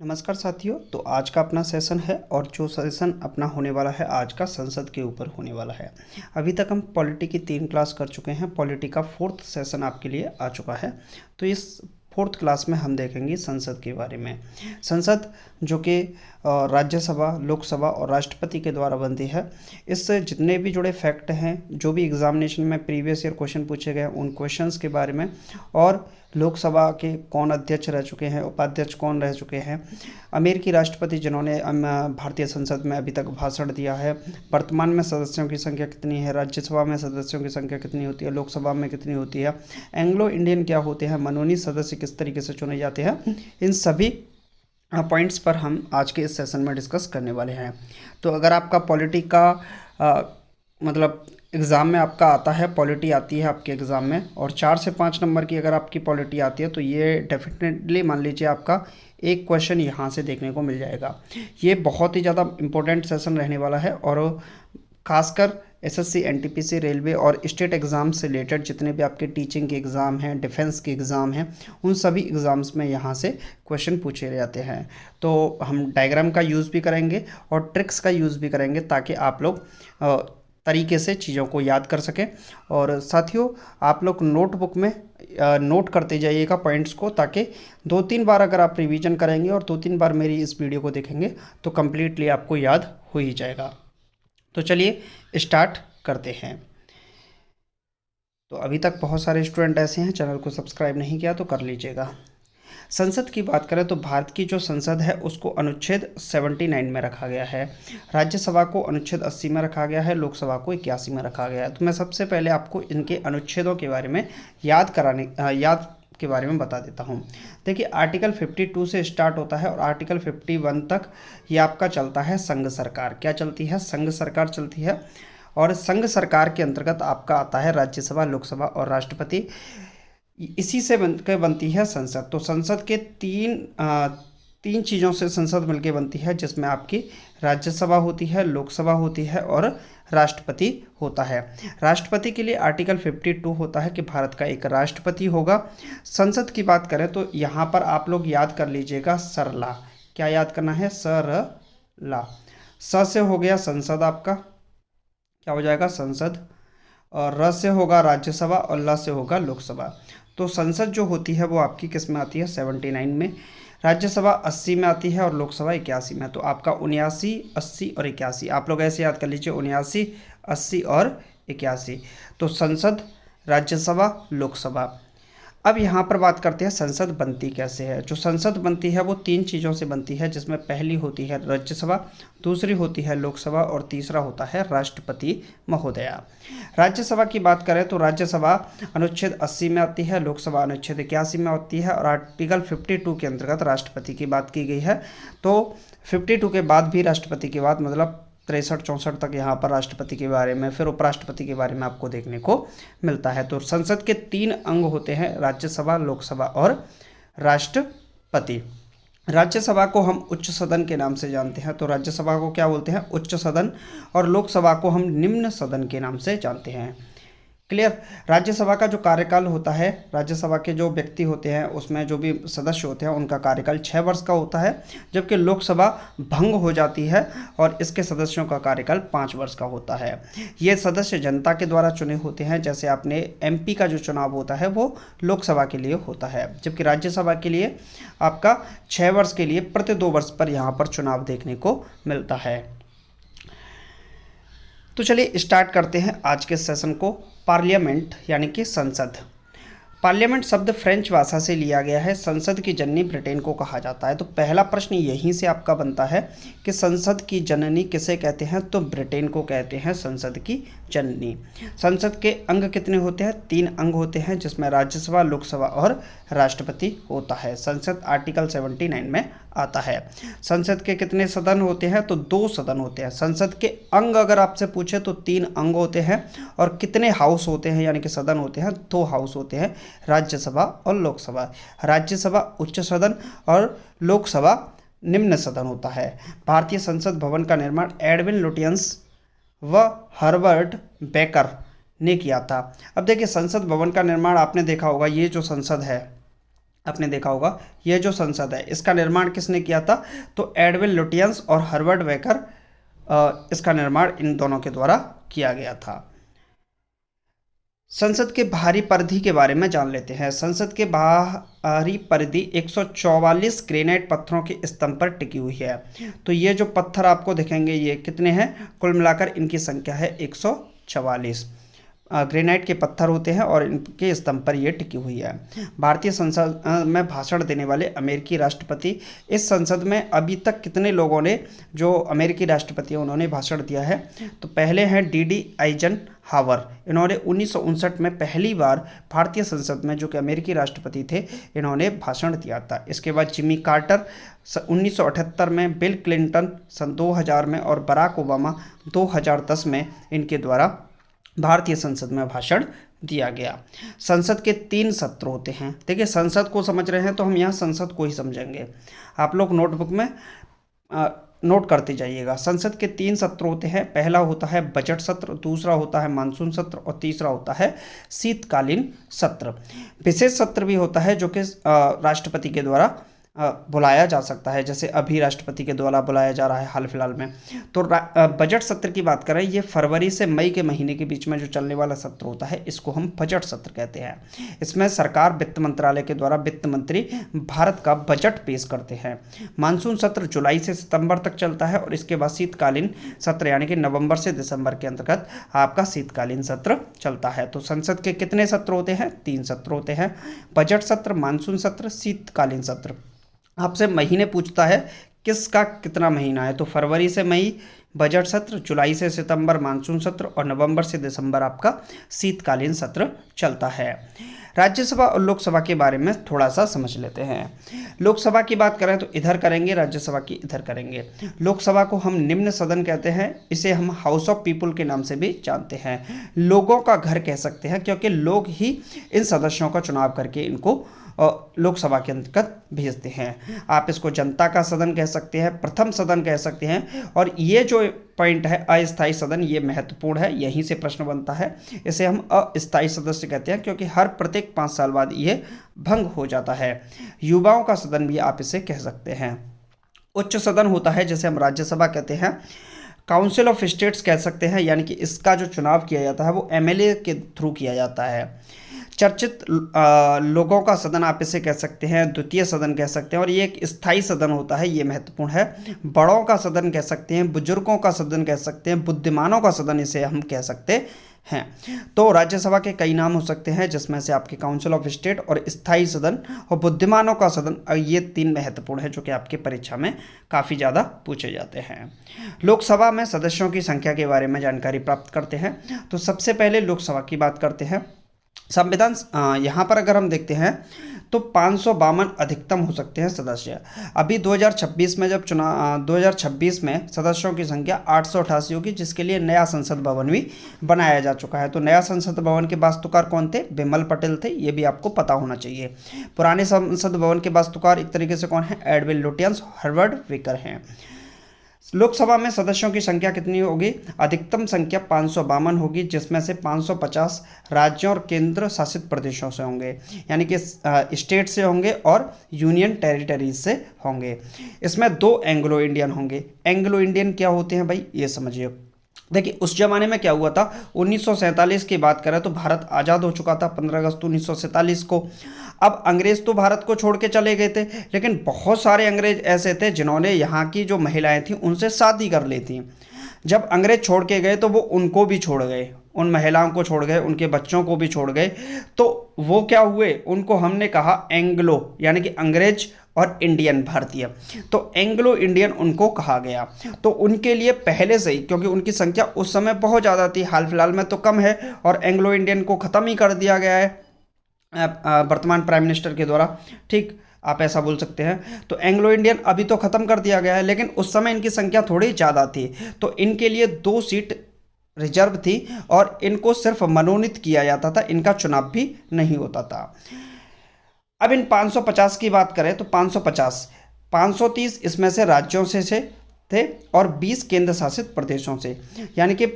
नमस्कार साथियों। तो आज का अपना सेशन है और जो सेशन अपना होने वाला है आज का संसद के ऊपर होने वाला है। अभी तक हम पॉलिटी की 3 क्लास कर चुके हैं। पॉलिटी का 4th सेशन आपके लिए आ चुका है। तो इस 4th क्लास में हम देखेंगे संसद के बारे में। संसद जो कि राज्यसभा, लोकसभा और राष्ट्रपति के द्वारा बनती है। इससे जितने भी जुड़े फैक्ट हैं, जो भी एग्जामिनेशन में प्रीवियस ईयर क्वेश्चन पूछे गए उन क्वेश्चंस के बारे में, और लोकसभा के कौन अध्यक्ष रह चुके हैं, उपाध्यक्ष कौन रह चुके हैं, अमेरिकी राष्ट्रपति जिन्होंने भारतीय संसद में अभी तक भाषण दिया है, वर्तमान में सदस्यों की संख्या कितनी है, राज्यसभा में सदस्यों की संख्या कितनी होती है, लोकसभा में कितनी होती है, एंग्लो इंडियन क्या होते हैं, मनोनीत सदस्य किस तरीके से चुने जाते हैं, इन सभी पॉइंट्स पर हम आज के इस सेशन में डिस्कस करने वाले हैं। तो अगर आपका पॉलिटी का मतलब एग्ज़ाम में आपका आता है, पॉलिटी आती है आपके एग्ज़ाम में, और 4 से 5 नंबर की अगर आपकी पॉलिटी आती है तो ये डेफिनेटली मान लीजिए आपका एक क्वेश्चन यहाँ से देखने को मिल जाएगा। ये बहुत ही ज़्यादा इम्पोर्टेंट सेशन रहने वाला है, और खासकर एसएससी, एनटीपीसी, रेलवे और स्टेट एग्ज़ाम से रिलेटेड जितने भी आपके टीचिंग के एग्ज़ाम हैं, डिफेंस के एग्ज़ाम हैं, उन सभी एग्ज़ाम्स में यहाँ से क्वेश्चन पूछे जाते हैं। तो हम डायग्राम का यूज़ भी करेंगे और ट्रिक्स का यूज़ भी करेंगे ताकि आप लोग तरीके से चीज़ों को याद कर सकें। और साथियों, आप लोग नोटबुक में नोट करते जाइएगा पॉइंट्स को, ताकि 2-3 बार अगर आप रिवीजन करेंगे और 2-3 बार मेरी इस वीडियो को देखेंगे तो कम्प्लीटली आपको याद हो ही जाएगा। तो चलिए स्टार्ट करते हैं। तो अभी तक बहुत सारे स्टूडेंट ऐसे हैं चैनल को सब्सक्राइब नहीं किया तो कर लीजिएगा। संसद की बात करें तो भारत की जो संसद है उसको अनुच्छेद 79 में रखा गया है, राज्यसभा को अनुच्छेद 80 में रखा गया है, लोकसभा को 81 में रखा गया है। तो मैं सबसे पहले आपको इनके अनुच्छेदों के बारे में याद के बारे में बता देता हूँ। देखिए, आर्टिकल 52 से स्टार्ट होता है और आर्टिकल 51 तक ये आपका चलता है संघ सरकार। क्या चलती है? संघ सरकार चलती है। और संघ सरकार के अंतर्गत आपका आता है राज्यसभा, लोकसभा और राष्ट्रपति। इसी से बनती है संसद। तो संसद के तीन चीज़ों से संसद मिलकर बनती है, जिसमें आपकी राज्यसभा होती है, लोकसभा होती है और राष्ट्रपति होता है। राष्ट्रपति के लिए आर्टिकल 52 होता है कि भारत का एक राष्ट्रपति होगा। संसद की बात करें तो यहाँ पर आप लोग याद कर लीजिएगा सरला। क्या याद करना है? सरला। स से हो गया संसद, आपका क्या हो जाएगा? संसद। और र से होगा राज्यसभा और ल से होगा लोकसभा। तो संसद जो होती है वो आपकी किस में आती है? 79 में। राज्यसभा 80 में आती है और लोकसभा 81 में। तो आपका 79, 80 और 81 आप लोग ऐसे याद कर लीजिए, 79, 80 और 81। तो संसद, राज्यसभा, लोकसभा। अब यहाँ पर बात करते हैं संसद बनती कैसे है। जो संसद बनती है वो 3 चीज़ों से बनती है, जिसमें पहली होती है राज्यसभा, दूसरी होती है लोकसभा और तीसरा होता है राष्ट्रपति महोदया। राज्यसभा की बात करें तो राज्यसभा अनुच्छेद 80 में आती है, लोकसभा अनुच्छेद 81 में आती है और आर्टिकल 52 के अंतर्गत राष्ट्रपति की बात की गई है। तो 52 के बाद भी राष्ट्रपति के बाद मतलब 63-64 तक यहाँ पर राष्ट्रपति के बारे में, फिर उपराष्ट्रपति के बारे में आपको देखने को मिलता है। तो संसद के 3 अंग होते हैं, राज्यसभा, लोकसभा और राष्ट्रपति। राज्यसभा को हम उच्च सदन के नाम से जानते हैं। तो राज्यसभा को क्या बोलते हैं? उच्च सदन। और लोकसभा को हम निम्न सदन के नाम से जानते हैं। क्लियर? राज्यसभा का जो कार्यकाल होता है, राज्यसभा के जो व्यक्ति होते हैं उसमें जो भी सदस्य होते हैं उनका कार्यकाल 6 वर्ष का होता है, जबकि लोकसभा भंग हो जाती है और इसके सदस्यों का कार्यकाल 5 वर्ष का होता है। ये सदस्य जनता के द्वारा चुने होते हैं। जैसे आपने एमपी का जो चुनाव होता है वो लोकसभा के लिए होता है, जबकि राज्यसभा के लिए आपका 6 वर्ष के लिए प्रति 2 वर्ष पर यहाँ पर चुनाव देखने को मिलता है। तो चलिए स्टार्ट करते हैं आज के सेशन को। पार्लियामेंट यानी कि संसद। पार्लियामेंट शब्द फ्रेंच भाषा से लिया गया है। संसद की जननी ब्रिटेन को कहा जाता है। तो पहला प्रश्न यहीं से आपका बनता है कि संसद की जननी किसे कहते हैं? तो ब्रिटेन को कहते हैं संसद की जननी। संसद के अंग कितने होते हैं? 3 अंग होते हैं, जिसमें राज्यसभा, लोकसभा और राष्ट्रपति होता है। संसद आर्टिकल 79 में आता है। संसद के कितने सदन होते हैं? तो 2 सदन होते हैं। संसद के अंग अगर आपसे पूछे तो 3 अंग होते हैं। और कितने हाउस होते हैं यानी कि सदन होते हैं? 2 हाउस होते हैं, राज्यसभा और लोकसभा। राज्यसभा उच्च सदन और लोकसभा निम्न सदन होता है। भारतीय संसद भवन का निर्माण एडविन लुटियंस व हर्बर्ट बेकर ने किया था। अब देखिए, संसद भवन का निर्माण आपने देखा होगा, ये जो संसद है आपने देखा होगा ये जो संसद है इसका निर्माण किसने किया था, तो एडविन लुटियंस और हर्बर्ट वेकर, इसका निर्माण इन दोनों के द्वारा किया गया था। संसद के बाहरी परिधि के बारे में जान लेते हैं। संसद के बाहरी परिधि 144 ग्रेनाइट पत्थरों के स्तंभ पर टिकी हुई है। तो ये जो पत्थर आपको दिखेंगे ये कितने हैं, कुल मिलाकर इनकी संख्या है 144 ग्रेनाइट के पत्थर होते हैं और इनके स्तंभ पर ये टिकी हुई है। भारतीय संसद में भाषण देने वाले अमेरिकी राष्ट्रपति, इस संसद में अभी तक कितने लोगों ने, जो अमेरिकी राष्ट्रपति हैं उन्होंने भाषण दिया है, तो पहले हैं डी आइजनहावर। इन्होंने 1959 में पहली बार भारतीय संसद में, जो कि अमेरिकी राष्ट्रपति थे, इन्होंने भाषण दिया था। इसके बाद जिमी कार्टर 1978 में, बिल क्लिंटन सन 2000 में और बराक ओबामा 2010 में इनके द्वारा भारतीय संसद में भाषण दिया गया। संसद के 3 सत्र होते हैं। देखिए संसद को समझ रहे हैं तो हम यहाँ संसद को ही समझेंगे। आप लोग नोटबुक में नोट करते जाइएगा। संसद के 3 सत्र होते हैं। पहला होता है बजट सत्र, दूसरा होता है मानसून सत्र और तीसरा होता है शीतकालीन सत्र। विशेष सत्र भी होता है जो कि राष्ट्रपति के द्वारा बुलाया जा सकता है, जैसे अभी राष्ट्रपति के द्वारा बुलाया जा रहा है हाल फिलहाल में। तो बजट सत्र की बात करें, ये फरवरी से मई के महीने के बीच में जो चलने वाला सत्र होता है इसको हम बजट सत्र कहते हैं। इसमें सरकार वित्त मंत्रालय के द्वारा वित्त मंत्री भारत का बजट पेश करते हैं। मानसून सत्र जुलाई से सितंबर तक चलता है और इसके बाद शीतकालीन सत्र यानी कि नवंबर से दिसंबर के अंतर्गत आपका शीतकालीन सत्र चलता है। तो संसद के कितने सत्र होते हैं, 3 सत्र होते हैं, बजट सत्र, मानसून सत्र, शीतकालीन सत्र। आपसे महीने पूछता है किसका कितना महीना है, तो फरवरी से मई बजट सत्र, जुलाई से सितंबर मानसून सत्र और नवंबर से दिसंबर आपका शीतकालीन सत्र चलता है। राज्यसभा और लोकसभा के बारे में थोड़ा सा समझ लेते हैं। लोकसभा की बात करें तो इधर करेंगे, राज्यसभा की इधर करेंगे। लोकसभा को हम निम्न सदन कहते हैं, इसे हम हाउस ऑफ पीपुल के नाम से भी जानते हैं। लोगों का घर कह सकते हैं क्योंकि लोग ही इन सदस्यों का चुनाव करके इनको लोकसभा के अंतर्गत भेजते हैं। आप इसको जनता का सदन कह सकते हैं, प्रथम सदन कह सकते हैं। और ये जो पॉइंट है अस्थायी सदन, ये महत्वपूर्ण है, यहीं से प्रश्न बनता है। इसे हम अस्थायी सदस्य कहते हैं क्योंकि हर प्रत्येक 5 साल बाद ये भंग हो जाता है। युवाओं का सदन भी आप इसे कह सकते हैं। उच्च सदन होता है जिसे हम राज्यसभा कहते हैं। काउंसिल ऑफ स्टेट्स कह सकते हैं, यानी कि इसका जो चुनाव किया जाता है वो एमएलए के थ्रू किया जाता है। चर्चित लोगों का सदन आप इसे कह सकते हैं, द्वितीय सदन कह सकते हैं। और ये एक स्थायी सदन होता है, ये महत्वपूर्ण है। बड़ों का सदन कह सकते हैं, बुजुर्गों का सदन कह सकते हैं, बुद्धिमानों का सदन इसे हम कह सकते हैं। तो राज्यसभा के कई नाम हो सकते हैं जिसमें से आपके काउंसिल ऑफ स्टेट और स्थायी सदन और बुद्धिमानों का सदन, ये 3 महत्वपूर्ण है जो कि आपकी परीक्षा में काफ़ी ज़्यादा पूछे जाते हैं। लोकसभा में सदस्यों की संख्या के बारे में जानकारी प्राप्त करते हैं। तो सबसे पहले लोकसभा की बात करते हैं। संविधान यहाँ पर अगर हम देखते हैं तो 552 अधिकतम हो सकते हैं सदस्य। अभी 2026 में जब 2026 में सदस्यों की संख्या 888 होगी, जिसके लिए नया संसद भवन भी बनाया जा चुका है। तो नया संसद भवन के वास्तुकार कौन थे, बिमल पटेल थे, ये भी आपको पता होना चाहिए। पुराने संसद भवन के वास्तुकार एक तरीके से कौन है, एडविन लुटियंस, हर्बर्ट वेकर हैं। लोकसभा में सदस्यों की संख्या कितनी होगी, अधिकतम संख्या 552 होगी, जिसमें से 550 राज्यों और केंद्र शासित प्रदेशों से होंगे, यानी कि स्टेट से होंगे और यूनियन टेरिटरीज से होंगे। इसमें 2 एंग्लो इंडियन होंगे। एंग्लो इंडियन क्या होते हैं भाई, ये समझिए। देखिए उस जमाने में क्या हुआ था, 1947 की बात करें तो भारत आज़ाद हो चुका था 15 अगस्त 1947 को। अब अंग्रेज तो भारत को छोड़ के चले गए थे, लेकिन बहुत सारे अंग्रेज ऐसे थे जिन्होंने यहाँ की जो महिलाएं थीं उनसे शादी कर ली थी। जब अंग्रेज छोड़ के गए तो वो उनको भी छोड़ गए, उन महिलाओं को छोड़ गए, उनके बच्चों को भी छोड़ गए। तो वो क्या हुए, उनको हमने कहा एंग्लो, यानी कि अंग्रेज और इंडियन भारतीय। तो एंग्लो इंडियन उनको कहा गया। तो उनके लिए पहले से ही, क्योंकि उनकी संख्या उस समय बहुत ज़्यादा थी, हाल फिलहाल में तो कम है और एंग्लो इंडियन को ख़त्म ही कर दिया गया है वर्तमान प्राइम मिनिस्टर के द्वारा। ठीक, आप ऐसा बोल सकते हैं। तो एंग्लो इंडियन अभी तो ख़त्म कर दिया गया है, लेकिन उस समय इनकी संख्या थोड़ी ज़्यादा थी। तो इनके लिए 2 सीट रिजर्व थी और इनको सिर्फ मनोनीत किया जाता था, इनका चुनाव भी नहीं होता था। अब इन 550 की बात करें तो 530 इसमें से राज्यों से थे और 20 केंद्र शासित प्रदेशों से, यानी कि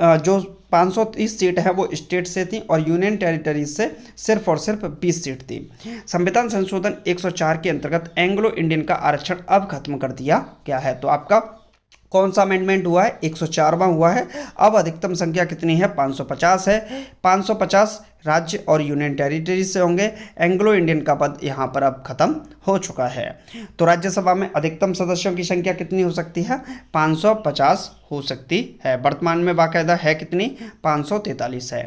जो 530 सीट है वो स्टेट से थी और यूनियन टेरिटरीज से सिर्फ और सिर्फ 20 सीट थी। संविधान संशोधन 104 के अंतर्गत एंग्लो इंडियन का आरक्षण अब खत्म कर दिया गया है। तो आपका कौन सा अमेंडमेंट हुआ है? 104वां हुआ है। अब अधिकतम संख्या कितनी है? 550 है। 550 राज्य और यूनियन टेरिटरी से होंगे। एंग्लो इंडियन का पद यहाँ पर अब खत्म हो चुका है। तो राज्यसभा में अधिकतम सदस्यों की संख्या कितनी हो सकती है? 550 हो सकती है। वर्तमान में बाकायदा है कितनी? 543 है।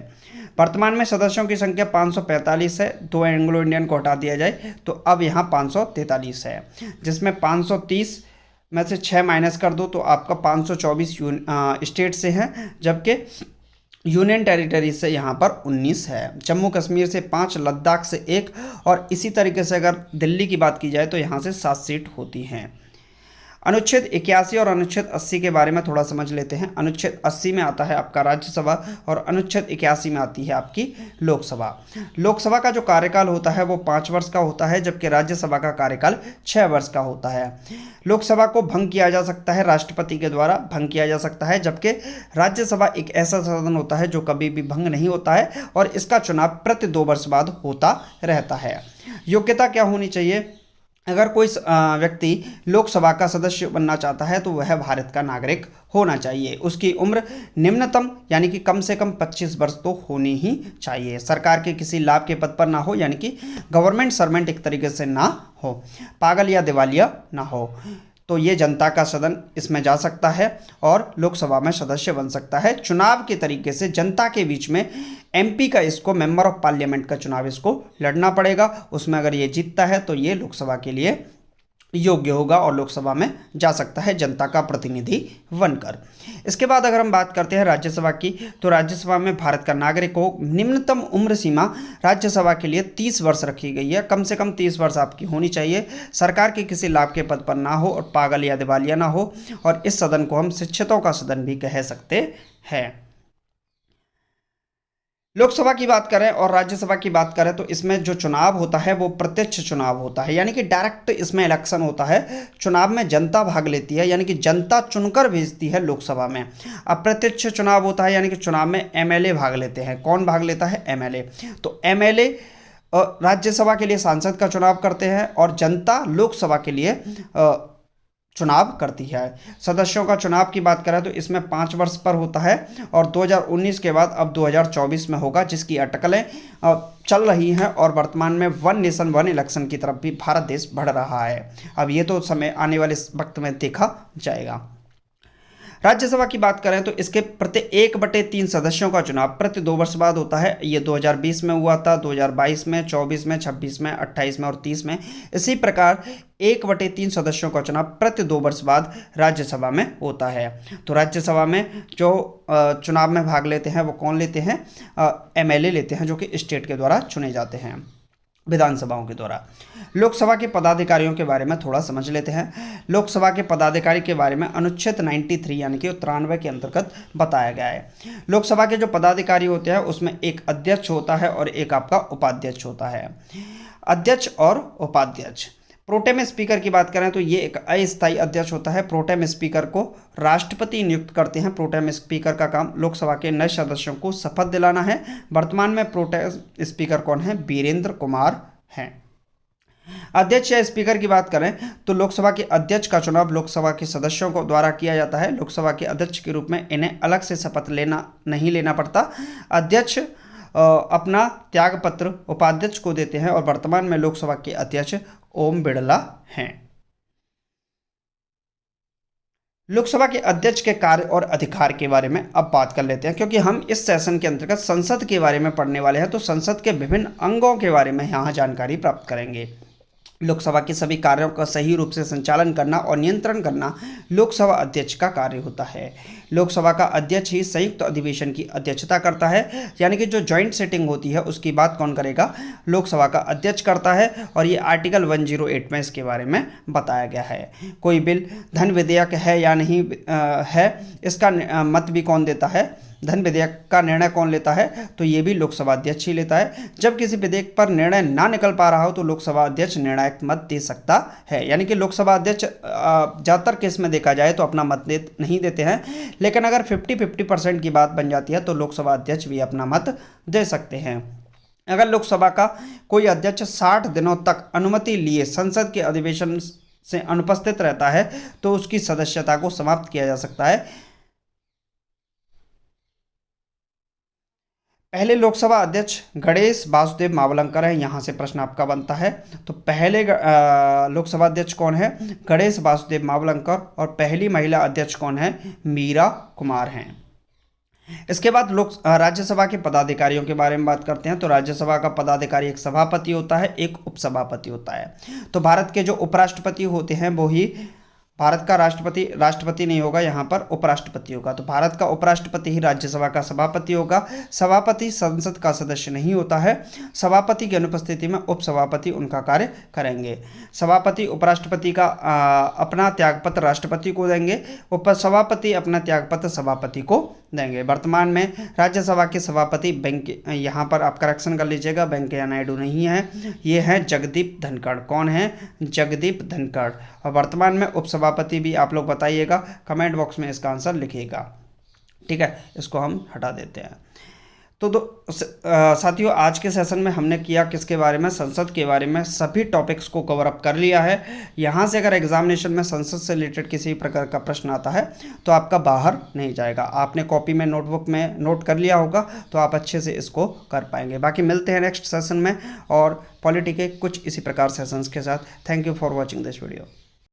वर्तमान में सदस्यों की संख्या 545 है। 2 एंग्लो इंडियन को हटा दिया जाए तो अब यहाँ 543 है, जिसमें 530 में से 6 माइनस कर दो तो आपका 524 स्टेट से हैं, जबकि यूनियन टेरिटरी से यहाँ पर 19 है। जम्मू कश्मीर से 5, लद्दाख से 1 और इसी तरीके से अगर दिल्ली की बात की जाए तो यहाँ से 7 सीट होती हैं। अनुच्छेद 81 और अनुच्छेद 80 के बारे में थोड़ा समझ लेते हैं। अनुच्छेद 80 में आता है आपका राज्यसभा और अनुच्छेद 81 में आती है आपकी लोकसभा। लोकसभा का जो कार्यकाल होता है वो 5 वर्ष का होता है, जबकि राज्यसभा का कार्यकाल 6 वर्ष का होता है। लोकसभा को भंग किया जा सकता है, राष्ट्रपति के द्वारा भंग किया जा सकता है, जबकि राज्यसभा एक ऐसा सदन होता है जो कभी भी भंग नहीं होता है और इसका चुनाव प्रति 2 वर्ष बाद होता रहता है। योग्यता क्या होनी चाहिए? अगर कोई व्यक्ति लोकसभा का सदस्य बनना चाहता है तो वह भारत का नागरिक होना चाहिए। उसकी उम्र निम्नतम यानी कि कम से कम 25 वर्ष तो होनी ही चाहिए। सरकार के किसी लाभ के पद पर ना हो, यानी कि गवर्नमेंट सर्वेंट एक तरीके से ना हो, पागल या दिवालिया ना हो। तो ये जनता का सदन इसमें जा सकता है और लोकसभा में सदस्य बन सकता है। चुनाव के तरीके से जनता के बीच में एमपी का इसको मेंबर ऑफ पार्लियामेंट का चुनाव इसको लड़ना पड़ेगा। उसमें अगर ये जीतता है तो ये लोकसभा के लिए योग्य होगा और लोकसभा में जा सकता है जनता का प्रतिनिधि बनकर। इसके बाद अगर हम बात करते हैं राज्यसभा की, तो राज्यसभा में भारत का नागरिक हो, निम्नतम उम्र सीमा राज्यसभा के लिए 30 वर्ष रखी गई है। कम से कम 30 वर्ष आपकी होनी चाहिए। सरकार के किसी लाभ के पद पर ना हो और पागल या दिवालिया ना हो। और इस सदन को हम शिक्षितों का सदन भी कह सकते हैं। लोकसभा की बात करें और राज्यसभा की बात करें तो इसमें जो चुनाव होता है वो प्रत्यक्ष चुनाव होता है, यानी कि डायरेक्ट इसमें इलेक्शन होता है। चुनाव में जनता भाग लेती है, यानी कि जनता चुनकर भेजती है लोकसभा में। अप्रत्यक्ष चुनाव होता है, यानी कि चुनाव में एमएलए भाग लेते हैं। कौन भाग लेता है? एमएलए। तो एमएलए राज्यसभा के लिए सांसद का चुनाव करते हैं और जनता लोकसभा के लिए चुनाव करती है। सदस्यों का चुनाव की बात करें तो इसमें 5 वर्ष पर होता है और 2019 के बाद अब 2024 में होगा, जिसकी अटकलें चल रही हैं और वर्तमान में 1 नेशन 1 इलेक्शन की तरफ भी भारत देश बढ़ रहा है। अब ये तो समय आने वाले वक्त में देखा जाएगा। राज्यसभा की बात करें तो इसके प्रति 1/3 सदस्यों का चुनाव प्रति 2 वर्ष बाद होता है। ये 2020 में हुआ था, 2022 में, 24 में, 26 में, 28 में और 30 में। इसी प्रकार 1/3 सदस्यों का चुनाव प्रति 2 वर्ष बाद राज्यसभा में होता है। तो राज्यसभा में जो चुनाव में भाग लेते हैं वो कौन लेते हैं? एमएलए लेते हैं, जो कि स्टेट के द्वारा चुने जाते हैं, विधानसभाओं के द्वारा। लोकसभा के पदाधिकारियों के बारे में थोड़ा समझ लेते हैं। लोकसभा के पदाधिकारी के बारे में अनुच्छेद 93 यानी कि 93 के अंतर्गत बताया गया है। लोकसभा के जो पदाधिकारी होते हैं उसमें एक अध्यक्ष होता है और एक आपका उपाध्यक्ष होता है। अध्यक्ष और उपाध्यक्ष। प्रोटेम स्पीकर की बात करें तो ये एक अस्थायी अध्यक्ष होता है। प्रोटेम स्पीकर को राष्ट्रपति नियुक्त करते हैं। प्रोटेम स्पीकर का काम लोकसभा के नए सदस्यों को शपथ दिलाना है। वर्तमान में प्रोटेम स्पीकर कौन है? वीरेंद्र कुमार हैं। अध्यक्ष या स्पीकर की बात करें तो लोकसभा के अध्यक्ष का चुनाव लोकसभा के सदस्यों को द्वारा किया जाता है। लोकसभा के अध्यक्ष के रूप में इन्हें अलग से शपथ नहीं लेना पड़ता। अध्यक्ष अपना त्यागपत्र उपाध्यक्ष को देते हैं और वर्तमान में लोकसभा के अध्यक्ष ओम बिड़ला हैं। लोकसभा के अध्यक्ष के कार्य और अधिकार के बारे में अब बात कर लेते हैं, क्योंकि हम इस सेशन के अंतर्गत संसद के बारे में पढ़ने वाले हैं, तो संसद के विभिन्न अंगों के बारे में यहाँ जानकारी प्राप्त करेंगे। लोकसभा के सभी कार्यों का सही रूप से संचालन करना और नियंत्रण करना लोकसभा अध्यक्ष का कार्य होता है। लोकसभा का अध्यक्ष ही संयुक्त अधिवेशन की अध्यक्षता करता है, यानी कि जो जॉइंट सेटिंग होती है उसकी बात कौन करेगा? लोकसभा का अध्यक्ष करता है। और ये आर्टिकल 108 में इसके बारे में बताया गया है। कोई बिल धन विधेयक है या नहीं है, इसका मत भी कौन देता है? धन विधेयक का निर्णय कौन लेता है, तो ये भी लोकसभा अध्यक्ष ही लेता है। जब किसी विधेयक पर निर्णय ना निकल पा रहा हो तो लोकसभा अध्यक्ष निर्णायक मत दे सकता है। यानी कि लोकसभा अध्यक्ष ज़्यादातर केस में देखा जाए तो अपना मत नहीं देते हैं, लेकिन अगर 50-50% की बात बन जाती है तो लोकसभा अध्यक्ष भी अपना मत दे सकते हैं। अगर लोकसभा का कोई अध्यक्ष 60 दिनों तक अनुमति लिए संसद के अधिवेशन से अनुपस्थित रहता है तो उसकी सदस्यता को समाप्त किया जा सकता है। पहले लोकसभा अध्यक्ष गणेश वासुदेव मावलंकर हैं। यहाँ से प्रश्न आपका बनता है, तो पहले लोकसभा अध्यक्ष कौन है, गणेश वासुदेव मावलंकर, और पहली महिला अध्यक्ष कौन है, मीरा कुमार हैं। इसके बाद राज्यसभा के पदाधिकारियों के बारे में बात करते हैं। तो राज्यसभा का पदाधिकारी एक सभापति होता है, एक उपसभापति होता है। तो भारत के जो उपराष्ट्रपति होते हैं वो ही भारत का राष्ट्रपति नहीं होगा, यहाँ पर उपराष्ट्रपति होगा। तो भारत का उपराष्ट्रपति ही राज्यसभा का सभापति होगा। सभापति संसद का सदस्य नहीं होता है। सभापति की अनुपस्थिति में उपसभापति उनका कार्य करेंगे। सभापति उपराष्ट्रपति का अपना त्यागपत्र राष्ट्रपति को देंगे, उपसभापति अपना त्यागपत्र सभापति को देंगे। वर्तमान में राज्यसभा के सभापति यहाँ पर आप करेक्शन कर लीजिएगा, वेंकैया नायडू नहीं है, ये हैं जगदीप धनखड़। कौन है, जगदीप धनखड़। और वर्तमान में उपसभापति भी आप लोग बताइएगा, कमेंट बॉक्स में इसका आंसर लिखिएगा। ठीक है, इसको हम हटा देते हैं। तो साथियों, आज के सेशन में हमने किया किसके बारे में, संसद के बारे में। सभी टॉपिक्स को कवर अप कर लिया है। यहाँ से अगर एग्जामिनेशन में संसद से रिलेटेड किसी प्रकार का प्रश्न आता है तो आपका बाहर नहीं जाएगा। आपने कॉपी में नोटबुक में नोट कर लिया होगा तो आप अच्छे से इसको कर पाएंगे। बाकी मिलते हैं नेक्स्ट सेशन में और पॉलिटी के कुछ इसी प्रकार सेशंस के साथ। Thank you for watching this video.